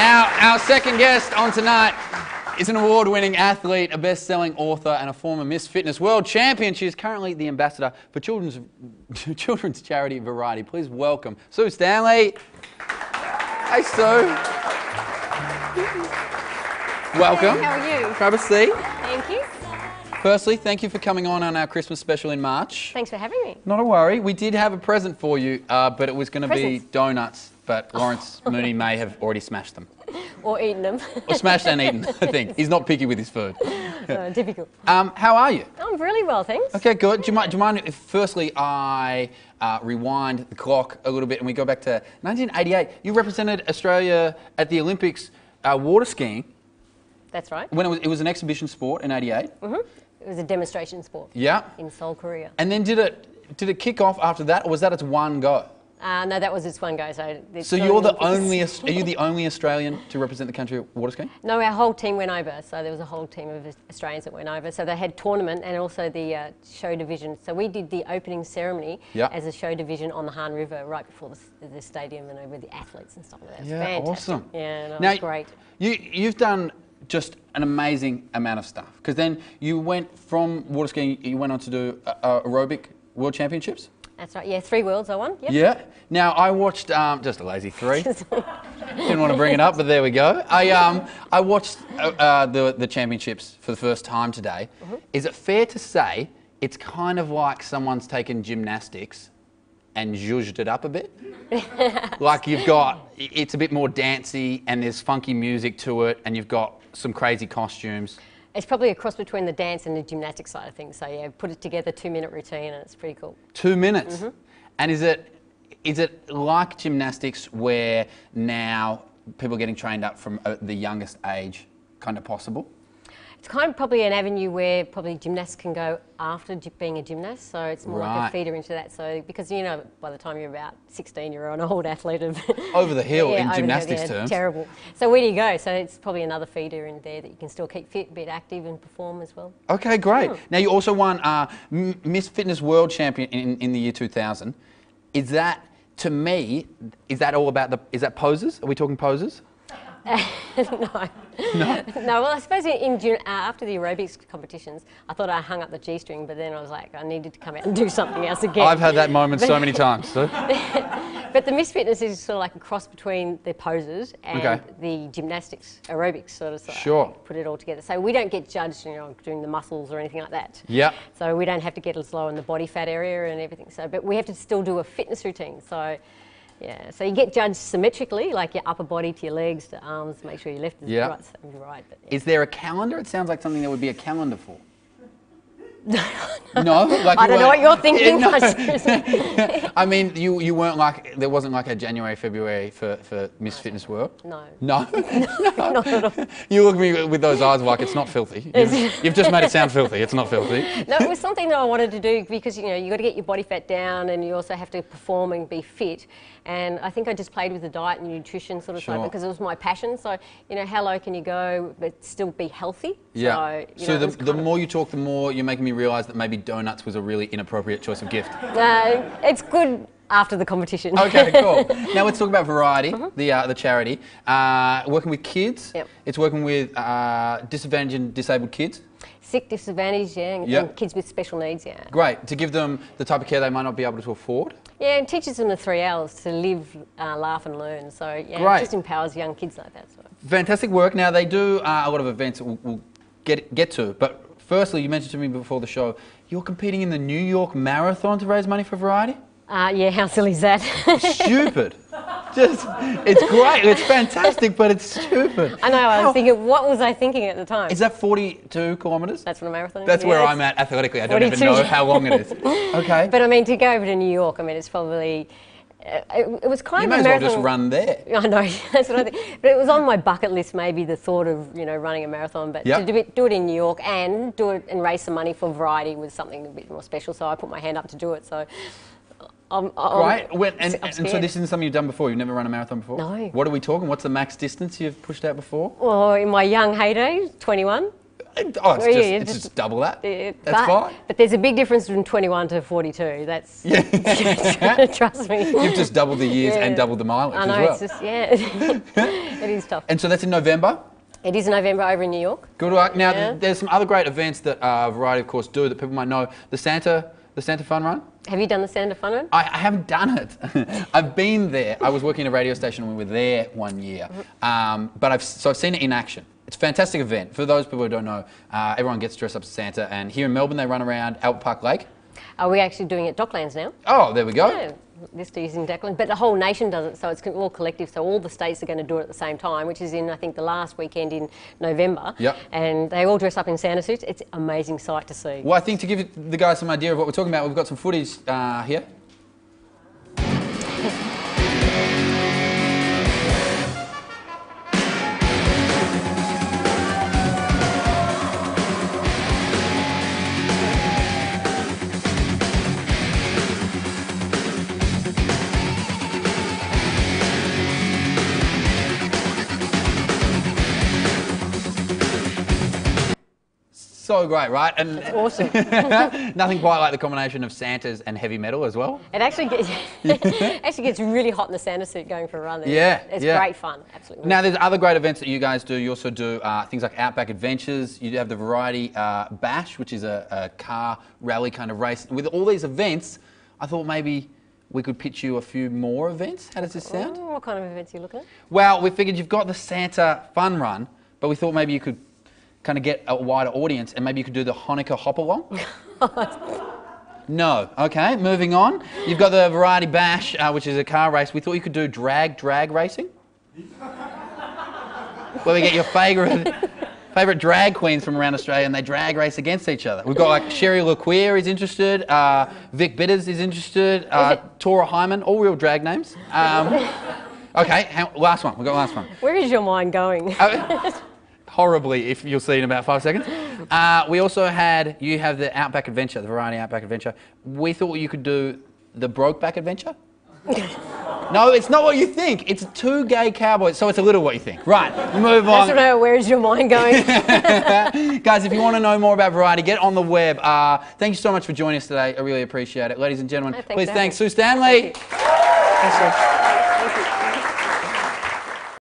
Now, our second guest on tonight is an award-winning athlete, a best-selling author, and a former Miss Fitness World Champion. She is currently the ambassador for children's charity Variety. Please welcome Sue Stanley. Hey, Sue. Welcome. Hey, how are you? Grab a seat. Thank you. Firstly, thank you for coming on our Christmas special in March. Thanks for having me. Not a worry. We did have a present for you, but it was going to be donuts, but Lawrence Mooney may have already smashed them. Or eaten them. Or smashed and eaten, I think. He's not picky with his food. Typical. How are you? I'm really well, thanks. Okay, good. Do you mind if firstly I rewind the clock a little bit and we go back to 1988. You represented Australia at the Olympics water skiing. That's right. When it was an exhibition sport in '88. Mm-hmm. It was a demonstration sport. Yeah. In Seoul, Korea. And then did it kick off after that, or was that its one go? No, that was its one go. So you're the only. Are you the only Australian to represent the country at water skiing? No, our whole team went over. So there was a whole team of Australians that went over. So they had tournament and also the show division. So we did the opening ceremony as a show division on the Han River right before the stadium and over the athletes and stuff like that. Yeah, fantastic. awesome. Yeah, no, it now, was great. You've done just an amazing amount of stuff, because then you went from water skiing, you went on to do aerobic world championships. That's right. Yeah, 3 worlds I won. Yep. Yeah. Now I watched just a lazy 3. Didn't want to bring it up, but there we go. I watched the championships for the first time today. Mm-hmm. Is it fair to say it's kind of like someone's taken gymnastics and zhuzhed it up a bit? Like it's a bit more dancey and there's funky music to it and you've got some crazy costumes. It's probably a cross between the dance and the gymnastics side of things. So yeah, put it together, 2-minute routine, and it's pretty cool. 2 minutes? Mm-hmm. And is it like gymnastics where now people are getting trained up from the youngest age kind of possible? It's kind of probably an avenue where probably gymnasts can go after being a gymnast, so it's more like a feeder into that. So because you know, by the time you're about 16, you're an old athlete of over the hill in gymnastics terms. Terrible. So where do you go? So it's probably another feeder in there that you can still keep fit, a bit active, and perform as well. Okay, great. Now you also won Miss Fitness World Champion in the year 2000. Is that, to me, is that all about is that poses? Are we talking poses? No. Well, I suppose after the aerobics competitions, I thought I hung up the G-string, but then I was like, I needed to come out and do something else again. I've had that moment so many times. So. But the Miss Fitness is sort of like a cross between the poses and the gymnastics, aerobics sort of. Sure. Put it all together. So we don't get judged, doing the muscles or anything like that. Yeah. So we don't have to get as low in the body fat area and everything. So, but we have to still do a fitness routine. So. Yeah, so you get judged symmetrically, like your upper body to your legs to arms, make sure your left is right. But, yeah. Is there a calendar? It sounds like something there would be a calendar for. No? Like I don't know what you're thinking. No. I mean, you weren't like, there wasn't like a January, February for Miss Fitness World? No. No? No, not at all. You look at me with those eyes like it's not filthy. You've just made it sound filthy. It's not filthy. No, it was something that I wanted to do because, you got to get your body fat down and you also have to perform and be fit. And I think I just played with the diet and nutrition sort of side because it was my passion. So, how low can you go but still be healthy? Yeah. So, the more you talk, the more you're making me realise that maybe donuts was a really inappropriate choice of gift. It's good after the competition. Okay, cool. Now let's talk about Variety, the charity. Working with kids. Yep. It's working with disadvantaged and disabled kids. Sick, disadvantaged, and kids with special needs, Great, to give them the type of care they might not be able to afford. Yeah, it teaches them the 3 L's to live, laugh and learn. So it just empowers young kids like that. So. Fantastic work. Now they do a lot of events that we'll get to, but firstly, you mentioned to me before the show, you're competing in the New York Marathon to raise money for Variety? Yeah, how silly is that? Stupid. It's great, it's fantastic, but it's stupid. I know, I was thinking, what was I thinking at the time? Is that 42 kilometres? That's what a marathon is? That's where I'm at athletically. I don't even know how long it is. Okay. But I mean, to go over to New York, I mean, it's probably... it was kind of a marathon. You may as well just run there. I know, that's what I think. But it was on my bucket list, maybe the thought of running a marathon. But to do it in New York and do it and raise some money for Variety was something a bit more special. So I put my hand up to do it. So. Right, and so this isn't something you've done before? You've never run a marathon before? No. What are we talking? What's the max distance you've pushed out before? Well, in my young heyday, 21. Oh, it's just double that. That's fine. But there's a big difference from 21 to 42. That's trust me. You've just doubled the years and doubled the mileage I know, as well. it's just it is tough. And so that's in November. It is in November over in New York. Good luck. Now, there's some other great events that Variety, of course, do that people might know. The Santa Fun Run. Have you done the Santa Fun Run? I haven't done it. I've been there. I was working at a radio station when we were there one year. But I've seen it in action. It's a fantastic event. For those people who don't know, everyone gets dressed up as Santa. And here in Melbourne, they run around Albert Park Lake. Are we actually doing it at Docklands now? Oh, there we go. Yeah. This using Docklands, but the whole nation does it, so it's all collective. So all the states are going to do it at the same time, which is in, I think, the last weekend in November. Yep. And they all dress up in Santa suits. It's an amazing sight to see. Well, I think to give the guys some idea of what we're talking about, we've got some footage here. So great, right? And it's awesome. Nothing quite like the combination of Santas and heavy metal as well. It actually gets really hot in the Santa suit going for a run there. Yeah, it's great fun, absolutely. Now there's other great events that you guys do. You also do things like Outback Adventures. You have the Variety Bash, which is a car rally kind of race. With all these events, I thought maybe we could pitch you a few more events. How does this sound? What kind of events are you looking at? Well, we figured you've got the Santa Fun Run, but we thought maybe you could kind of get a wider audience and maybe you could do the Hanukkah hop-along? No. Okay, moving on. You've got the Variety Bash, which is a car race. We thought you could do drag racing. Where we get your favourite drag queens from around Australia and they drag race against each other. We've got like Sherry LeQueer is interested, Vic Bitters is interested, Tora Hyman, all real drag names. Okay, last one. We've got last one. Where is your mind going? Horribly, if you'll see in about 5 seconds. We also you have the Outback Adventure, the Variety Outback Adventure. We thought you could do the Brokeback Adventure. No, it's not what you think. It's 2 gay cowboys, so it's a little what you think. Right, move on. That's right, where is your mind going? Guys, if you want to know more about Variety, get on the web. Thank you so much for joining us today. I really appreciate it. Ladies and gentlemen, please thank Sue Stanley. Thank you.